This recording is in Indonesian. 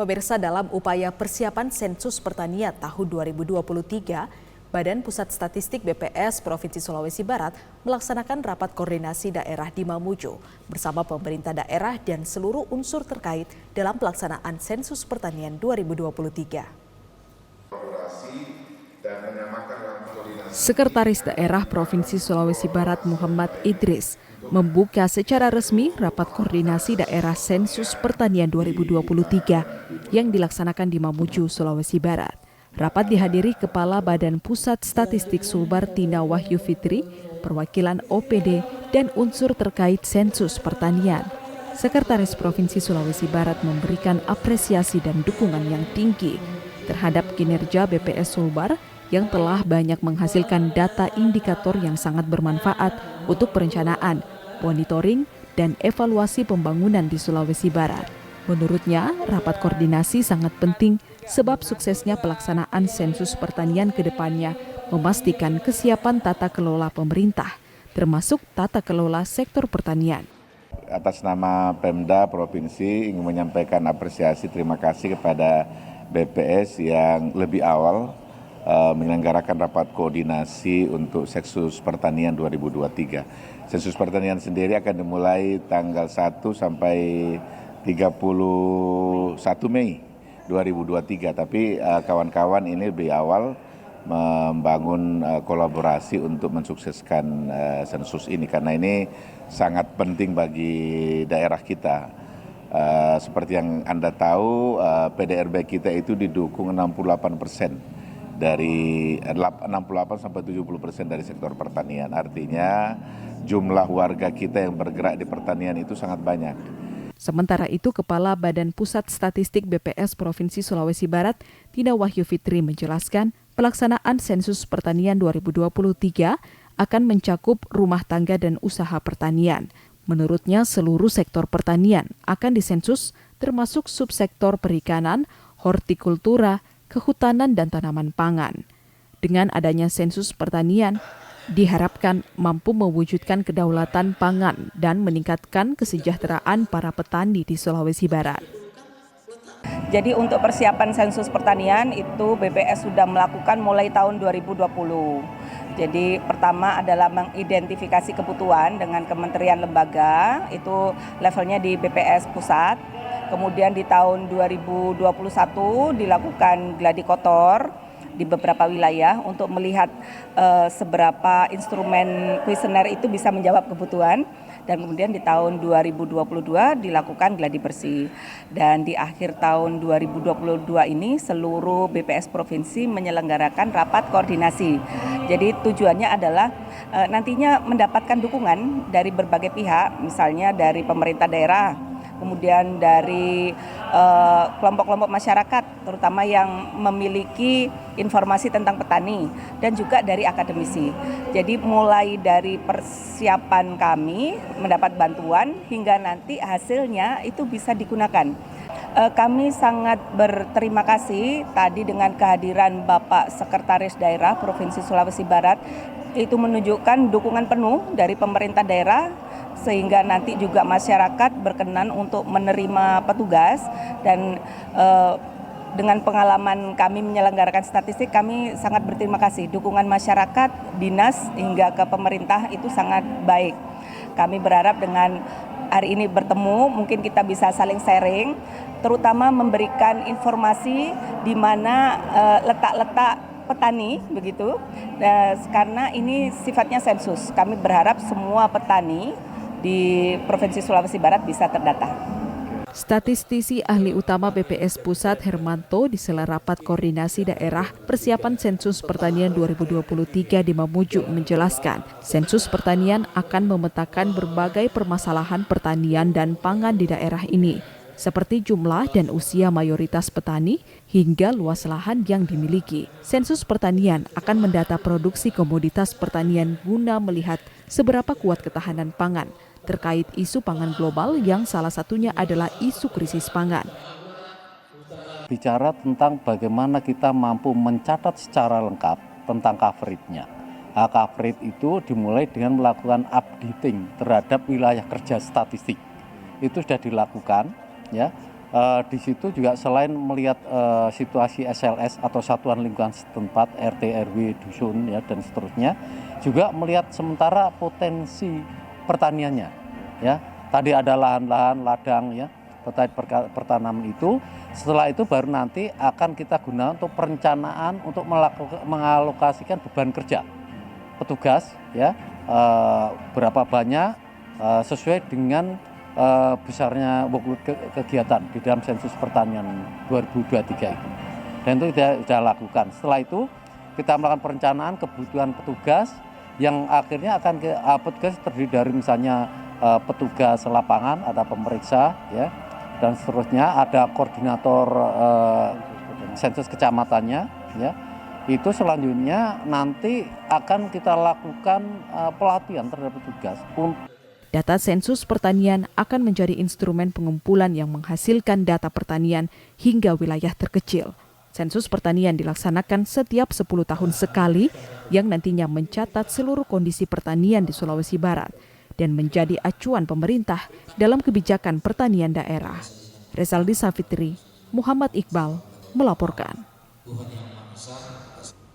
Pemirsa, dalam upaya persiapan sensus pertanian tahun 2023, Badan Pusat Statistik BPS Provinsi Sulawesi Barat melaksanakan rapat koordinasi daerah di Mamuju bersama pemerintah daerah dan seluruh unsur terkait dalam pelaksanaan sensus pertanian 2023. Sekretaris Daerah Provinsi Sulawesi Barat Muhammad Idris membuka secara resmi rapat koordinasi daerah sensus pertanian 2023 yang dilaksanakan di Mamuju, Sulawesi Barat. Rapat dihadiri Kepala Badan Pusat Statistik Sulbar Tina Wahyu Fitri, perwakilan OPD, dan unsur terkait sensus pertanian. Sekretaris Provinsi Sulawesi Barat memberikan apresiasi dan dukungan yang tinggi terhadap kinerja BPS Sulbar yang telah banyak menghasilkan data indikator yang sangat bermanfaat untuk perencanaan, monitoring, dan evaluasi pembangunan di Sulawesi Barat. Menurutnya, rapat koordinasi sangat penting sebab suksesnya pelaksanaan sensus pertanian ke depannya memastikan kesiapan tata kelola pemerintah, termasuk tata kelola sektor pertanian. Atas nama Pemda Provinsi ingin menyampaikan apresiasi terima kasih kepada BPS yang lebih awal menyelenggarakan rapat koordinasi untuk sensus pertanian 2023. Sensus pertanian sendiri akan dimulai tanggal 1 sampai 31 Mei 2023, tapi kawan-kawan ini lebih awal membangun kolaborasi untuk mensukseskan sensus ini karena ini sangat penting bagi daerah kita. Seperti yang Anda tahu, PDRB kita itu didukung 68% dari 68-70% dari sektor pertanian. Artinya jumlah warga kita yang bergerak di pertanian itu sangat banyak. Sementara itu, Kepala Badan Pusat Statistik BPS Provinsi Sulawesi Barat, Tina Wahyu Fitri menjelaskan pelaksanaan sensus pertanian 2023 akan mencakup rumah tangga dan usaha pertanian. Menurutnya, seluruh sektor pertanian akan disensus termasuk subsektor perikanan, hortikultura, kehutanan, dan tanaman pangan. Dengan adanya sensus pertanian, diharapkan mampu mewujudkan kedaulatan pangan dan meningkatkan kesejahteraan para petani di Sulawesi Barat. Jadi untuk persiapan sensus pertanian itu BPS sudah melakukan mulai tahun 2020. Jadi pertama adalah mengidentifikasi kebutuhan dengan kementerian lembaga, itu levelnya di BPS pusat. Kemudian di tahun 2021 dilakukan gladi kotor di beberapa wilayah untuk melihat seberapa instrumen kuesioner itu bisa menjawab kebutuhan. Dan kemudian di tahun 2022 dilakukan gladi bersih. Dan di akhir tahun 2022 ini seluruh BPS Provinsi menyelenggarakan rapat koordinasi. Jadi tujuannya adalah nantinya mendapatkan dukungan dari berbagai pihak, misalnya dari pemerintah daerah, kemudian dari kelompok-kelompok masyarakat, terutama yang memiliki informasi tentang petani, dan juga dari akademisi. Jadi mulai dari persiapan kami mendapat bantuan hingga nanti hasilnya itu bisa digunakan. Kami sangat berterima kasih tadi dengan kehadiran Bapak Sekretaris Daerah Provinsi Sulawesi Barat, itu menunjukkan dukungan penuh dari pemerintah daerah sehingga nanti juga masyarakat berkenan untuk menerima petugas dan dengan pengalaman kami menyelenggarakan statistik, kami sangat berterima kasih. Dukungan masyarakat, dinas hingga ke pemerintah itu sangat baik. Kami berharap dengan hari ini bertemu, mungkin kita bisa saling sharing, terutama memberikan informasi di mana letak-letak petani begitu. Karena ini sifatnya sensus. Kami berharap semua petani di Provinsi Sulawesi Barat bisa terdata. Statistisi ahli utama BPS Pusat Hermanto di sela rapat koordinasi daerah persiapan sensus pertanian 2023 di Mamuju menjelaskan, sensus pertanian akan memetakan berbagai permasalahan pertanian dan pangan di daerah ini, seperti jumlah dan usia mayoritas petani hingga luas lahan yang dimiliki. Sensus pertanian akan mendata produksi komoditas pertanian guna melihat seberapa kuat ketahanan pangan terkait isu pangan global yang salah satunya adalah isu krisis pangan. Bicara tentang bagaimana kita mampu mencatat secara lengkap tentang coverage-nya. Coverage itu dimulai dengan melakukan updating terhadap wilayah kerja statistik. Itu sudah dilakukan, ya. Di situ juga selain melihat situasi SLS atau satuan lingkungan setempat, RT, RW, dusun ya dan seterusnya, juga melihat sementara potensi pertaniannya. Ya, tadi ada lahan-lahan ladang ya terkait pertanaman itu. Setelah itu baru nanti akan kita gunakan untuk perencanaan untuk mengalokasikan beban kerja petugas ya berapa banyak sesuai dengan besarnya workload kegiatan di dalam sensus pertanian 2023 itu. Dan itu sudah lakukan. Setelah itu kita melakukan perencanaan kebutuhan petugas yang akhirnya akan petugas terdiri dari misalnya petugas lapangan, ada pemeriksa ya dan seterusnya, ada koordinator sensus kecamatannya ya. Itu selanjutnya nanti akan kita lakukan pelatihan terhadap petugas. Data sensus pertanian akan menjadi instrumen pengumpulan yang menghasilkan data pertanian hingga wilayah terkecil. Sensus pertanian dilaksanakan setiap 10 tahun sekali yang nantinya mencatat seluruh kondisi pertanian di Sulawesi Barat dan menjadi acuan pemerintah dalam kebijakan pertanian daerah. Rezaldi Safitri, Muhammad Iqbal melaporkan.